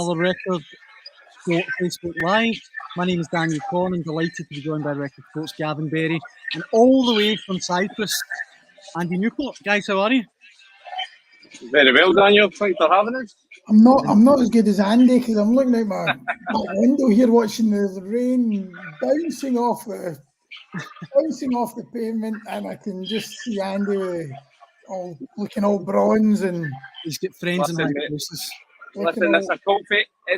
another Record Sport Facebook Live. My name is Daniel Corn. I'm delighted to be joined by Record Sports Gavin Berry, and all the way from Cyprus, Andy Newport. Guys, how are you? Very well, Daniel. Thanks for having us. I'm not as good as Andy because I'm looking out my window here watching the rain bouncing off the pavement, and I can just see Andy looking all bronze, and he's got friends in high places. Listen, it's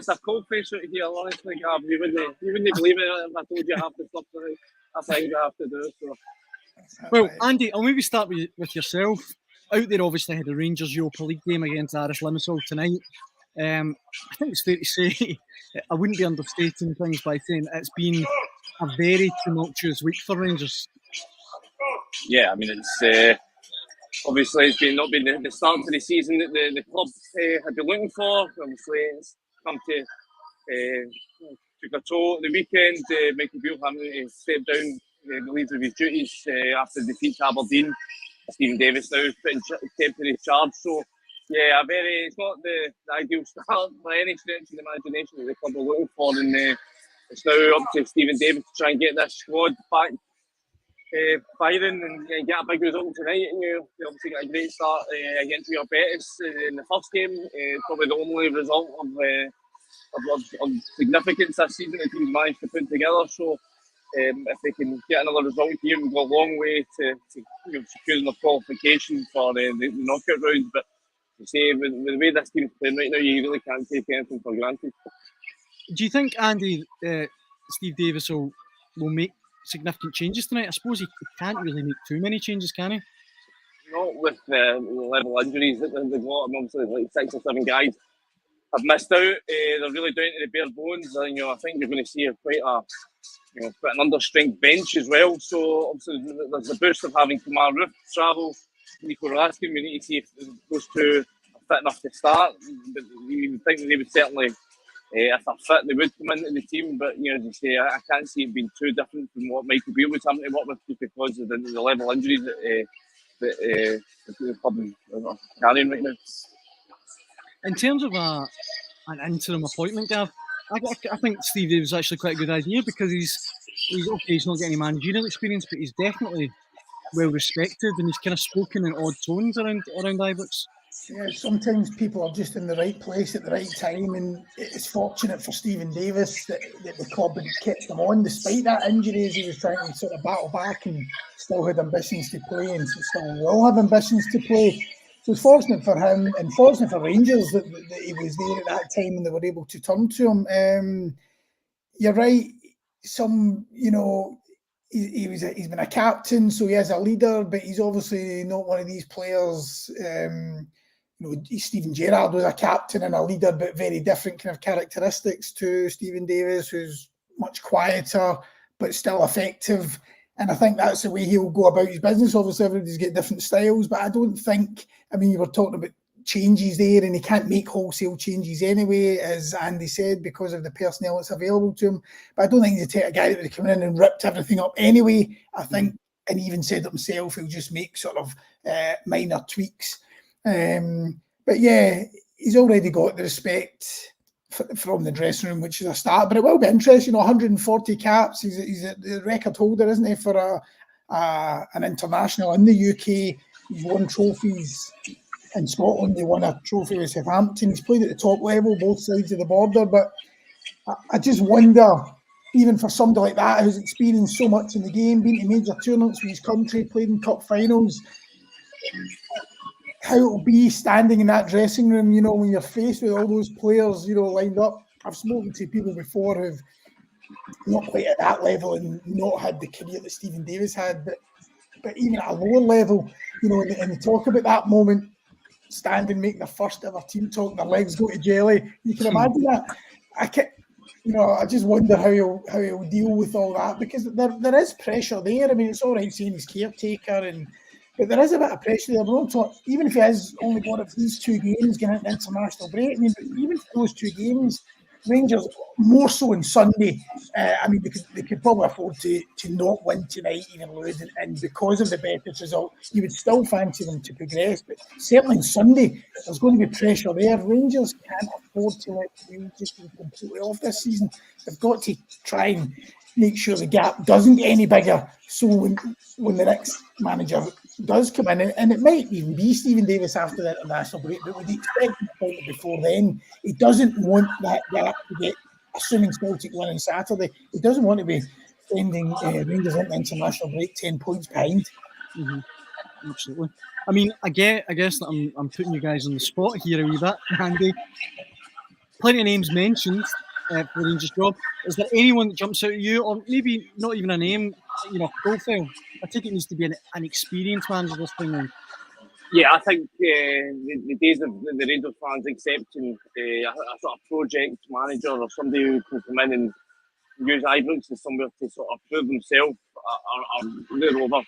a cold face out here, honestly, Gav. You wouldn't believe it if I told you half the stuff that I think I have to do. So. Well, Andy, I'll maybe start with yourself. Out there, obviously, had the Rangers Europa League game against Limassol tonight. I think it's fair to say, I wouldn't be understating things by saying it's been a very tumultuous week for Rangers. Yeah, I mean, it's obviously it's not been the start to the season that the club had been looking for. Obviously, it's come to took a toll at the weekend. Michael Beale having to step down the lead of his duties after the defeat to Aberdeen. Stephen Davis now put in temporary charge. So, yeah, it's not the ideal start by any stretch of the imagination that the club are looking for. And it's now up to Stephen Davis to try and get this squad back firing and get a big result tonight. And they obviously got a great start against Real Betis in the first game. Probably the only result of significance this season the team's managed to put together. So, if they can get another result here, we'll go a long way to securing their qualification for the knockout rounds. But you say, with the way this team's playing right now, you really can't take anything for granted. Do you think, Andy, Steve Davis will make significant changes tonight? I suppose he can't really make too many changes, can he? Not with the level of injuries that they've got. Obviously, like 6 or 7 guys have missed out. They're really down to the bare bones. And, I think you're going to see quite an understrength bench as well. So obviously there's the boost of having Kamar Roof travel, Nico Raskin. We need to see if those two are fit enough to start. But you would think that they would certainly, if they're fit, they would come into the team. But as you say, I can't see it being too different from what Michael Beale was having to work with because of the level of injuries that the club are carrying right now. In terms of an interim appointment, Gav, I think Steve Davis is actually quite a good idea because he's okay, he's not getting any managerial experience, but he's definitely well respected and he's kind of spoken in odd tones around Ibrox. Yeah, sometimes people are just in the right place at the right time, and it's fortunate for Stephen Davis that the club had kept him on despite that injury as he was trying to sort of battle back and still had ambitions to play and still will have ambitions to play. So it's fortunate for him and fortunate for Rangers that he was there at that time and they were able to turn to him. You're right. He's been a captain, so he is a leader, but he's obviously not one of these players. Steven Gerrard was a captain and a leader, but very different kind of characteristics to Stephen Davis, who's much quieter but still effective. And I think that's the way he'll go about his business. Obviously, everybody's got different styles, but I don't think, you were talking about changes there, and he can't make wholesale changes anyway, as Andy said, because of the personnel that's available to him. But I don't think he'll take a guy that would come in and ripped everything up anyway. I think, and he even said it himself, he'll just make sort of minor tweaks. But yeah, he's already got the respect from the dressing room, which is a start. But it will be interesting, 140 caps. He's the record holder, isn't he, for an international in the UK. He's won trophies in Scotland. He won a trophy with Southampton. He's played at the top level, both sides of the border. But I just wonder, even for somebody like that who's experienced so much in the game, been to major tournaments with his country, played in cup finals, how it'll be standing in that dressing room, when you're faced with all those players, lined up. I've spoken to people before who've not quite at that level and not had the career that Stephen Davis had, but even at a lower level, and they talk about that moment, standing, making the first ever team talk, their legs go to jelly. You can imagine that. I just wonder how he'll deal with all that, because there is pressure there. It's all right saying he's caretaker, but there is a bit of pressure there. Even if he has only got these 2 games getting into international break, even for those 2 games, Rangers, more so on Sunday, I mean, they could probably afford to not win tonight, even lose, and because of the Betis result, you would still fancy them to progress. But certainly on Sunday, there's going to be pressure there. Rangers can't afford to let Rangers be completely off this season. They've got to try and make sure the gap doesn't get any bigger. So when the next manager does come in, and it might even be Stephen Davis after the international break, but we'd expect him to appoint before then. He doesn't want that gap to get, assuming Celtic win on Saturday, he doesn't want to be sending Rangers into international break 10 points behind. Mm-hmm. Absolutely. I mean, I guess that I'm putting you guys on the spot here a wee bit, Andy. Plenty of names mentioned for the Rangers job. Is there anyone that jumps out at you, or maybe not even a name, profile? I think it needs to be an experienced manager this time around. Yeah, I think the days of the Rangers fans accepting a sort of project manager or somebody who can come in and use Ibrox as somewhere to sort of prove themselves are really over.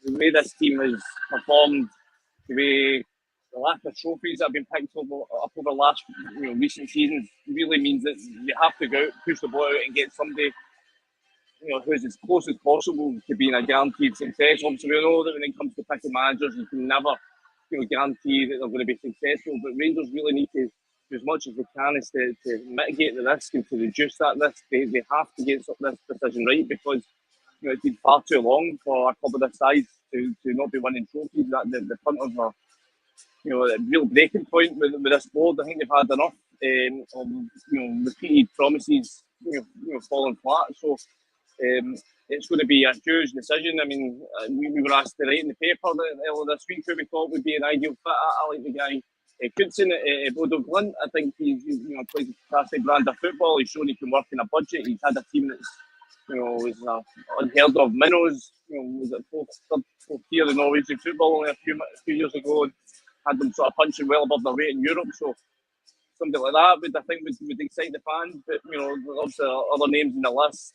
The way this team has performed, the way the lack of trophies that have been picked up over the last recent seasons really means that you have to go out, push the ball out and get somebody who's as close as possible to being a guaranteed success. Obviously, we know that when it comes to picking managers, you can never guarantee that they're going to be successful, but Rangers really need to do as much as they can is to mitigate the risk and to reduce that risk. They have to get this decision right, because it's been far too long for a club of this size to not be winning trophies. That the front of a real breaking point with this board. I think they've had enough of repeated promises falling flat. So it's going to be a huge decision. I mean, we were asked to write in the paper earlier this week who we thought would be an ideal fit. I like the guy Knutson at Bodo Glimt. I think he's plays a fantastic brand of football. He's shown he can work in a budget. He's had a team that's was unheard of minnows. Was at fourth tier in Norwegian football only a few years ago, and had them sort of punching well above their weight in Europe. So something like that would excite the fans. But obviously other names in the list.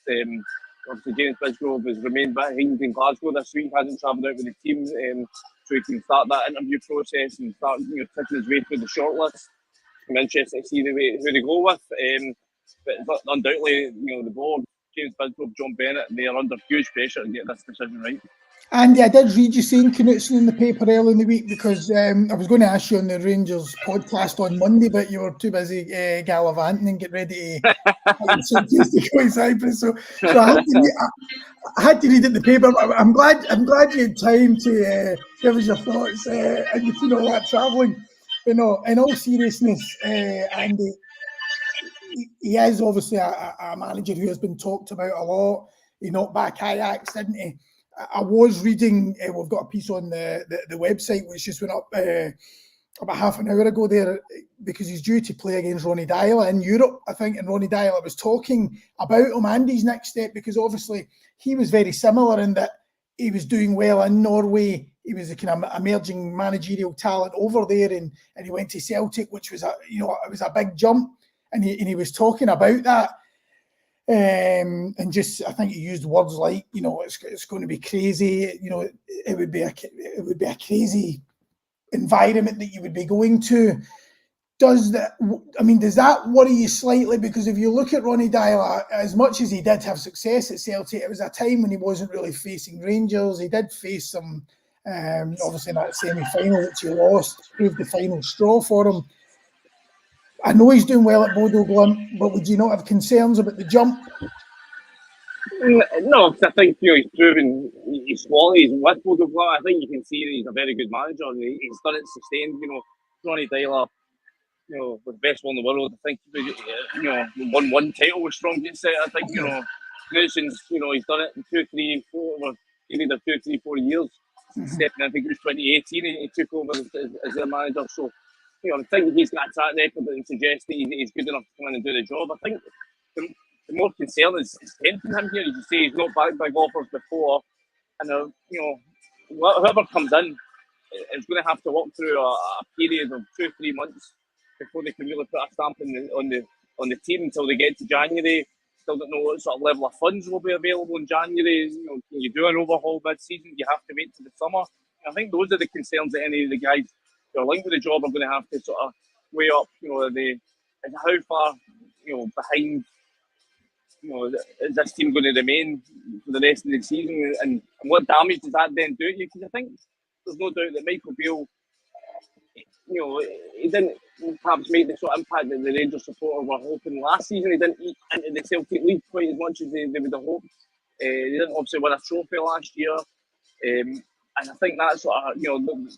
Obviously James Bisgrove has remained behind in Glasgow this week. Hasn't travelled out with the team, so he can start that interview process and start taking his way through the shortlist. I'm interested to see who they go with. But undoubtedly, the board, James Bisgrove, John Bennett, they are under huge pressure to get this decision right. Andy, I did read you saying Knutson in the paper earlier in the week, because I was going to ask you on the Rangers podcast on Monday, but you were too busy gallivanting and get ready to go in Cyprus. So I had to read it in the paper. I'm glad you had time to give us your thoughts and between all that travelling. But no, in all seriousness, Andy, he is obviously a manager who has been talked about a lot. He knocked back Ajax, didn't he? I was reading, we've got a piece on the website which just went up about half an hour ago there, because he's due to play against Ronny Deila in Europe, I think, and Ronny Deila was talking about Andy's next step, because obviously he was very similar in that he was doing well in Norway. He was a kind of emerging managerial talent over there, and he went to Celtic, which was it was a big jump, and he was talking about that. And just, I think he used words like, it's going to be crazy. It would be a crazy environment that you would be going to. Does that worry you slightly? Because if you look at Ronny Deila, as much as he did have success at Celtic, it was a time when he wasn't really facing Rangers. He did face some, obviously in that semi-final which he lost, proved the final straw for him. I know he's doing well at Bodo Glimt, but would you not have concerns about the jump? No, I think he's proven his qualities with Bodo Glimt. I think you can see that he's a very good manager, and he's done it sustained. Ronny Deila, was the best one in the world. I think won one title with Strongest Set. I think Knutson's he's done it in 2, 3, 4 over a period of 2, 3, 4 years. Stepping in, I think it was 2018 he took over as their manager. So I think he's got a track record that suggests that he's good enough to come in and do the job. I think the more concern is tempting him here. As you say, he's not backed big offers before, and whoever comes in is going to have to walk through a period of 2, 3 months before they can really put a stamp on the team until they get to January. Still don't know what sort of level of funds will be available in January. Can you do an overhaul mid-season? You have to wait till the summer. I think those are the concerns that any of the guys who are linked with the job are going to have to sort of weigh up. How far behind. Is this team going to remain for the rest of the season? And what damage does that then do to you? Because I think there's no doubt that Michael Beale, he didn't perhaps make the sort of impact that the Rangers supporters were hoping last season. He didn't eat into the Celtic League quite as much as they would have hoped. They didn't obviously win a trophy last year. And I think that's sort of, and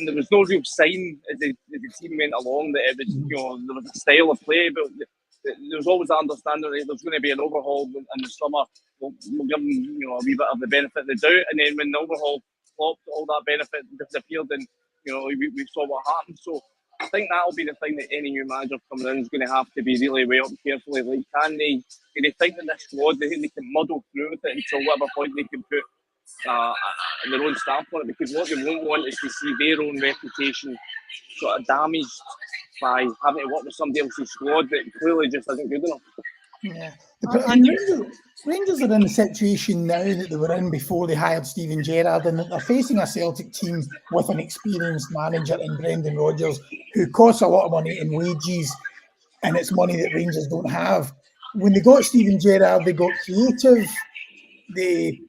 there was no real sign as the team went along that it was, there was a style of play, but there was always that understanding that there's going to be an overhaul in the summer. We'll give them, a wee bit of the benefit of the doubt, and then when the overhaul flopped, all that benefit disappeared, and we saw what happened. So I think that'll be the thing that any new manager coming in is going to have to be really weighed up carefully. Like, do they think that this squad, they think they can muddle through with it until whatever point they can put their own stamp on it? Because what they won't want is to see their own reputation sort of damaged by having to work with somebody else's squad that clearly just isn't good enough. Yeah. Rangers are in the situation now that they were in before they hired Steven Gerrard, and they're facing a Celtic team with an experienced manager in Brendan Rodgers, who costs a lot of money in wages, and it's money that Rangers don't have. When they got Steven Gerrard, they got creative. They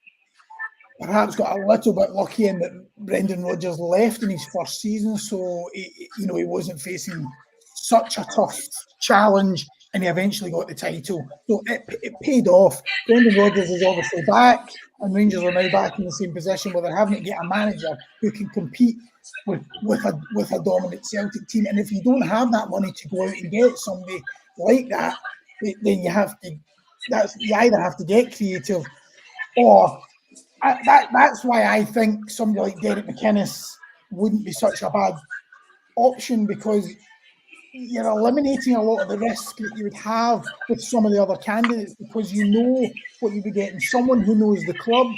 perhaps got a little bit lucky in that Brendan Rodgers left in his first season, so he wasn't facing such a tough challenge, and he eventually got the title. So it paid off. Brendan Rodgers is obviously back, and Rangers are now back in the same position where they're having to get a manager who can compete with a dominant Celtic team. And if you don't have that money to go out and get somebody like that, then you either have to get creative, or that's why I think somebody like Derek McInnes wouldn't be such a bad option, because you're eliminating a lot of the risk that you would have with some of the other candidates, because you know what you'll be getting. Someone who knows the club,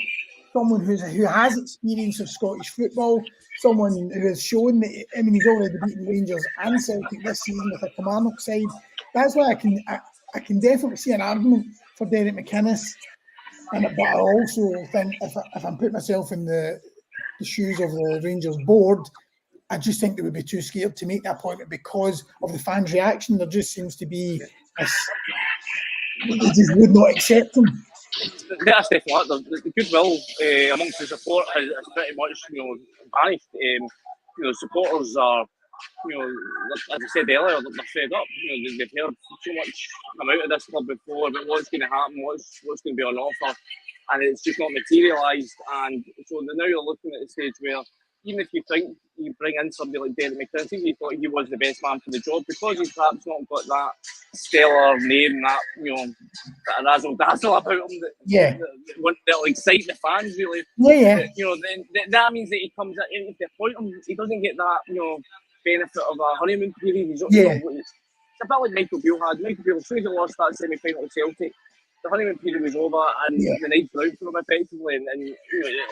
someone who has experience of Scottish football, someone who has shown that, he's already beaten Rangers and Celtic this season with a Kilmarnock side. That's why I can definitely see an argument for Derek McInnes. But I also think if I'm putting myself in the shoes of the Rangers board, I just think they would be too scared to make that appointment because of the fans' reaction. There just seems to be they just would not accept them. That's definitely the goodwill amongst the support has pretty much vanished. Supporters are, as I said earlier, they're fed up. They've heard so much come out of this club before about what's going to happen, what's going to be on offer, and it's just not materialised. And so now you're looking at the stage where, even if you think you bring in somebody like Derek McInnes, you thought he was the best man for the job, because he's perhaps not got that stellar name, that that razzle dazzle about him that'll excite the fans really. Then that means that he comes in, if they appoint him, he doesn't get that benefit of a honeymoon period. It's a bit like Michael Beale had. Michael Beale, as soon as he lost that semi-final at Celtic, the honeymoon period was over, and the nights were out for him effectively, and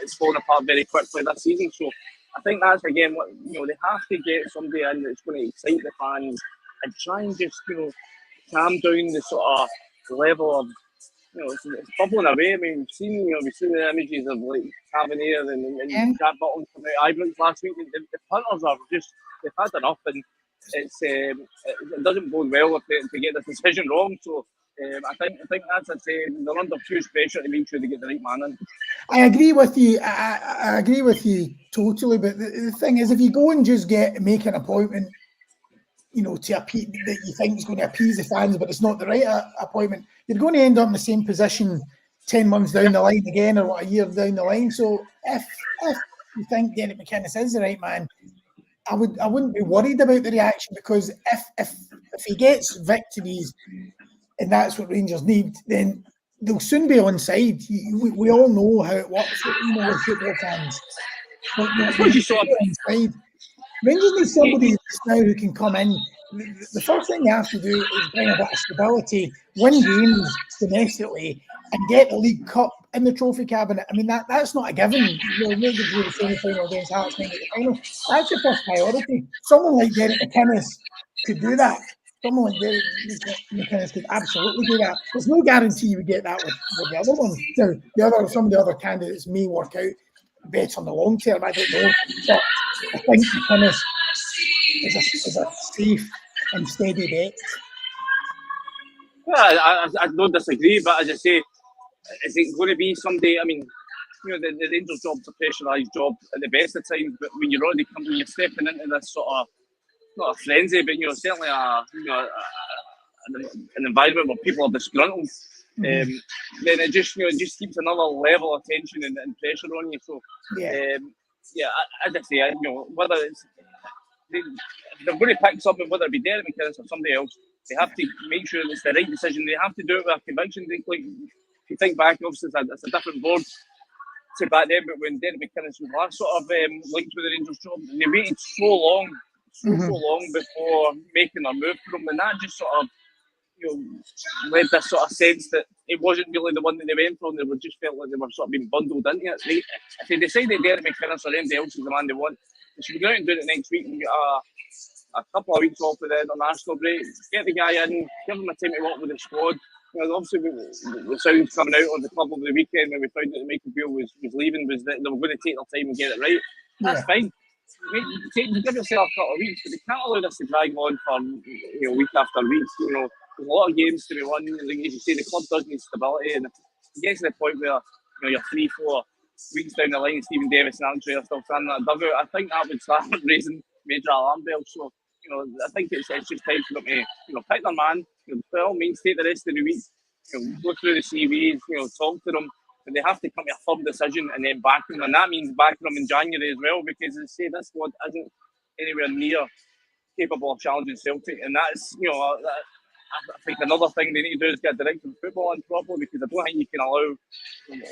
it's fallen apart very quickly this season. So I think that's again what they have to get somebody in that's going to excite the fans and try and just calm down the sort of level of it's bubbling away. We've seen the images of like Tavernier and Jack Button coming out of Ibrox last week. The punters are just, they've had enough, and it doesn't bode well if they get this decision wrong. So I think that's they're under huge pressure to make sure they get the right man in. I agree with you. I agree with you totally. But the thing is, if you go and just make an appointment, to appease, that you think is going to appease the fans, but it's not the right appointment, you're going to end up in the same position 10 months down the line again, or a year down the line. So if you think Derek McInnes is the right man, I wouldn't be worried about the reaction, because if he gets victories, and that's what Rangers need, then they'll soon be on side. We all know how it works, with football fans. But you saw on side. Rangers need somebody now who can come in. The first thing you have to do is bring a bit of stability, win games domestically, and get the League Cup in the trophy cabinet. That's not a given. Maybe do the semi-final against Hearts, maybe the final. That's your first priority. Someone like Derek McInnes could do that. Someone like Derek McInnes could absolutely do that. There's no guarantee you would get that with the other ones. Now, some of the other candidates may work out better on the long term. I don't know, but I think McInnes is a safe and steady bet. I don't disagree, but as I say, is it going to be someday? I mean, the Rangers job's a pressurised job at the best of times, but when you're already coming, you're stepping into this sort of not a frenzy, but certainly an environment where people are disgruntled. Then it just keeps another level of tension and pressure on you. So as I say, whether it's they're going to pick something, whether it be Derek McInnes or somebody else, they have to make sure it's the right decision. They have to do it with a conviction. Like, if you think back, obviously it's a different board to back then, but when Derek McInnes was last sort of linked with the Rangers job, they waited so long before making their move for him, and that just sort of led this sort of sense that it wasn't really the one that they went for, and they were just felt like they were sort of being bundled into it. If they decided Derek McInnes or anybody else is the man they want, they should go out and do it next week and get a couple of weeks off with the international break, get the guy in, give him a time to work with the squad. Obviously, the sounds coming out on the club over the weekend when we found out that Michael Beale was leaving was that they were going to take their time and get it right. That's fine. Give yourself a couple of weeks, but they can't allow this to drag on for week after week. There's a lot of games to be won. Like, as you say, the club does need stability, and if it gets to the point where you're 3-4 weeks down the line, Stephen Davis and Andrew are still standing at a dugout, I think that would start raising major alarm bells. So, I think it's just time for them to pick their man. By all means, take the rest of the week, go through the CVs, talk to them, but they have to come to a firm decision and then back them, and that means backing them in January as well, because as I say, this squad isn't anywhere near capable of challenging Celtic, and that's I think another thing they need to do is get a director of football in properly, because I don't think you can allow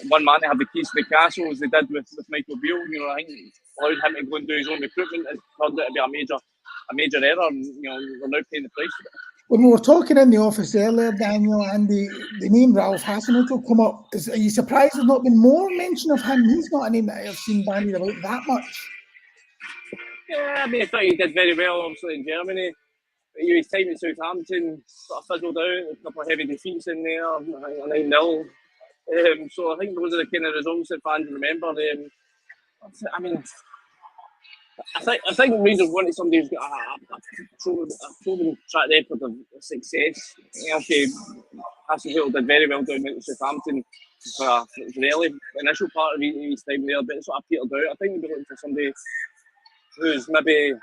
one man to have the keys to the castle as they did with Michael Beale. I think allowing him to go and do his own recruitment has turned out to be a major error, and we're now paying the price for it. When we were talking in the office earlier, Daniel, and the name Ralph Hasenhüttl come up, are you surprised there's not been more mention of him? He's not a name that I've seen bandied about that much. Yeah, I mean, I thought he did very well, obviously, in Germany. His time in Southampton sort of fizzled out, a couple of heavy defeats in there, 9-0. So I think those are the kind of results that fans remember. I mean, I think Rangers wanted somebody who's got a proven track record of success. Okay, Hasenhüttl did very well down at Southampton for a really initial part of his time there, but it sort of petered out. I think we'd be looking for somebody who's maybe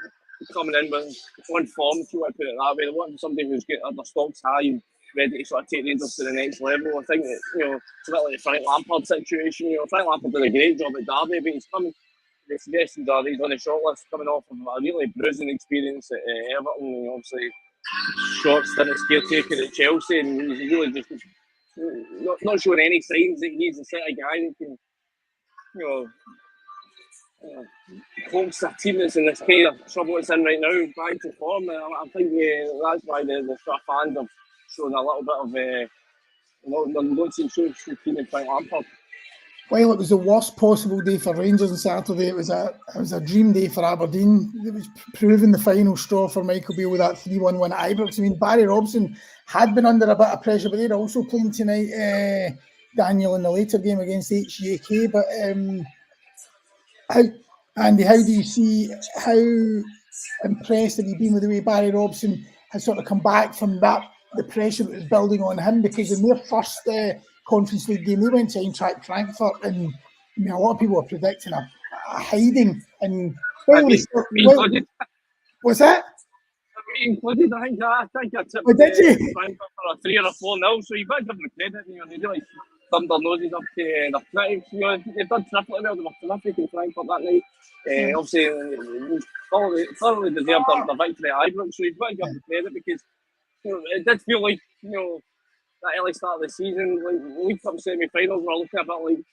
coming in with on form, if you want to put it that way. They want somebody who's got their stocks high and ready to sort of take Rangers to the next level. I think that, it's a bit like the Frank Lampard situation. Frank Lampard did a great job at Derby, but he's coming. The suggestions are he's on the short list coming off of a really bruising experience at Everton. Obviously, short stint as caretaker at Chelsea, and he's really just not showing any signs that he's the sort of guy that can, coax a team that's in this kind of trouble it's in right now back to form. I think that's why the sort of fans have shown a little bit of they don't seem so keen on Frank Lampard. Well, it was the worst possible day for Rangers on Saturday. It was a dream day for Aberdeen. It was proving the final straw for Michael Beale with that 3-1 win at Ibrox. I mean, Barry Robson had been under a bit of pressure, but they're also playing tonight, Daniel, in the later game against HJK. But Andy, how do you see, how impressed have you been with the way Barry Robson has sort of come back from that, the pressure that was building on him? Because in their first Conference League game, they went to Eintracht Frankfurt, and I mean, a lot of people were predicting a hiding. And what's that? Included, I think I tipped did you? Frankfurt for a 3 or a 4-0, so you've got to give them credit. They really thumbed their noses up to their critics. They've done terrifically well. They were terrific in Frankfurt that night. Obviously, thoroughly deserved their victory at Ibrox, so you've got to give them credit, because it did feel like that early start of the season, like League Cup semi-finals, we're looking a bit like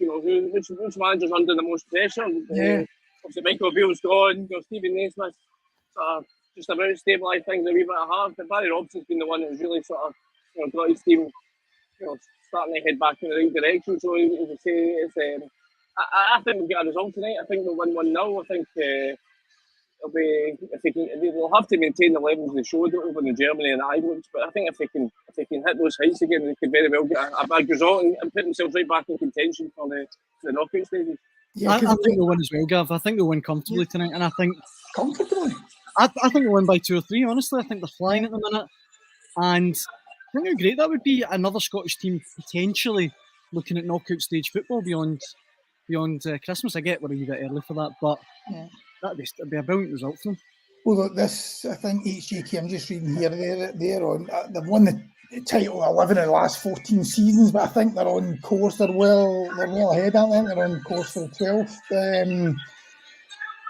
which manager's under the most pressure. Obviously, Michael Beale's gone. Stephen Naismith just about stabilised things a wee bit hard. But Barry Robson's been the one who's really sort of got his team starting to head back in the right direction. So as I say, I think we'll get a result tonight. I think we'll win 1-0. I think it'll be, they'll have to maintain the levels they showed over in Germany and Ibrox. But I think if they can hit those heights again, they could very well get a big result and put themselves right back in contention for the knockout stages. Yeah, I think they'll win as well, Gav. I think they'll win comfortably tonight, and I think comfortably. I think they'll win by 2 or 3. Honestly, I think they're flying at the minute, and think how great that would be. Another Scottish team potentially looking at knockout stage football beyond Christmas. I get we're a wee bit early for that, but that'd be a brilliant result for them. Well, look, this, I think HJK, I'm just reading here, they're on, they've won the title 11 in the last 14 seasons, but I think they're on course, they're well ahead, aren't they? They're on course for the 12th.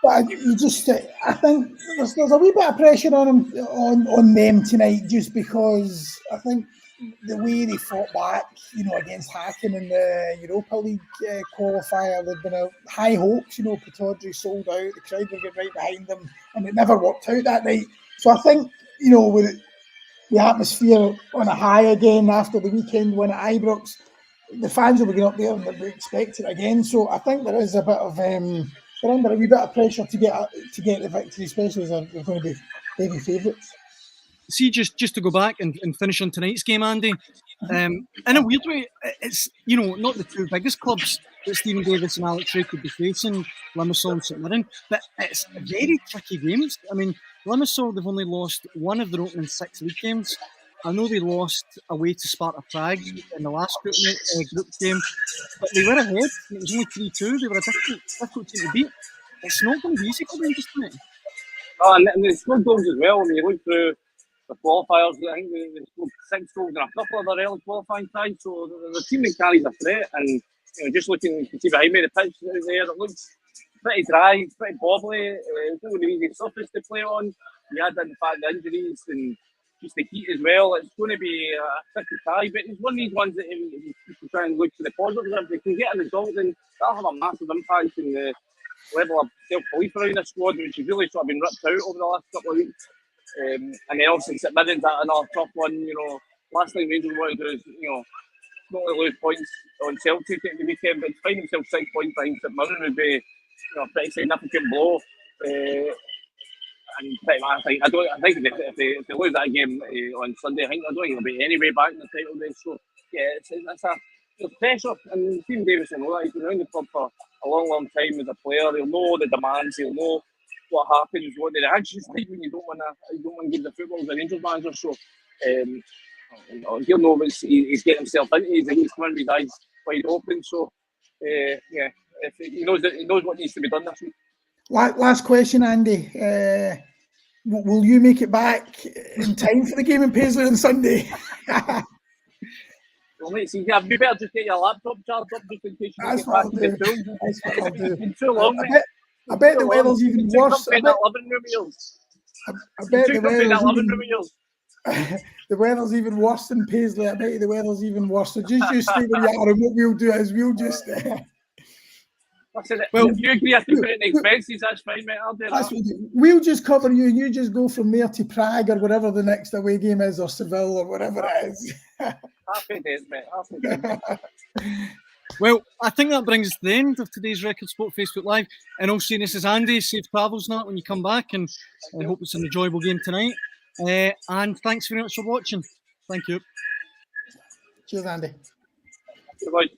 But I think there's a wee bit of pressure on them tonight, just because I think the way they fought back, against Hacken in the Europa League qualifier, there'd been high hopes. Pataudry sold out, the crowd were getting right behind them, and it never worked out that night. So I think, with the atmosphere on a high again after the weekend win at Ibrox, the fans will be getting up there and they'll be expecting it again. So I think there is a bit of they're under a wee bit of pressure to get the victory, especially as they're going to be baby favourites. See, just to go back and finish on tonight's game, Andy, in a weird way, it's, not the two biggest clubs that Stephen Davis and Alex Ray could be facing, Limassol and St Mirren, but it's very tricky games. I mean, Limassol, they've only lost one of their opening 6 league games. I know they lost away to Sparta Prague in the last group game, but they were ahead, and it was only 3-2. They were a difficult team to beat. It's not going to be easy for them just tonight. Oh, and they scored goals as well. When you look through the qualifiers, I think they scored 6 goals in a couple of their early qualifying ties. So the team that carries a threat, and just looking, you can see behind me the pitch out there, it looks pretty dry, pretty bobbly. It's not really easy surface to play on. You add in the fact the injuries and just the heat as well. It's going to be a tricky tie, but it's one of these ones that you can try and look to the positives. If they can get a result, then that'll have a massive impact in the level of self-belief around the squad, which has really sort of been ripped out over the last couple of weeks. And then obviously St Mirren's another tough one. Last thing Rangers want to do is, not only lose points on Celtic at the weekend, but to find themselves 6 points behind St Mirren would be a pretty significant blow. And pretty much, I think if they lose that game on Sunday, I don't think they'll be any way back in the title race. So yeah, there's pressure, and Stephen Davis will know that. He's been around the club for a long time as a player. He'll know the demands. He'll know what happens, what the reactions like when you don't want to give the football as a Rangers manager. So he'll know what he's getting himself into. He's coming with his eyes wide open. So if he knows what needs to be done this week. Last question, Andy. Will you make it back in time for the game in Paisley on Sunday? Well, mate, see, you better just get your laptop charged up just in case you get back to the film. It's been too long, mate. I bet the weather's even worse. I bet the weather's even worse in Paisley. I bet the weather's even worse. So just stay where you are, and what we'll do is we'll just... Well, if you agree I can put it in expenses, that's fine, mate. I'll do that. We'll just cover you, and you just go from there to Prague or whatever the next away game is, or Seville or whatever it is. Happy days, mate. Happy days. Well, I think that brings us to the end of today's Record Sport Facebook Live. And also, this is Andy. Safe travels now when you come back, and I hope it's an enjoyable game tonight. And thanks very much for watching. Thank you. Cheers, Andy. Goodbye.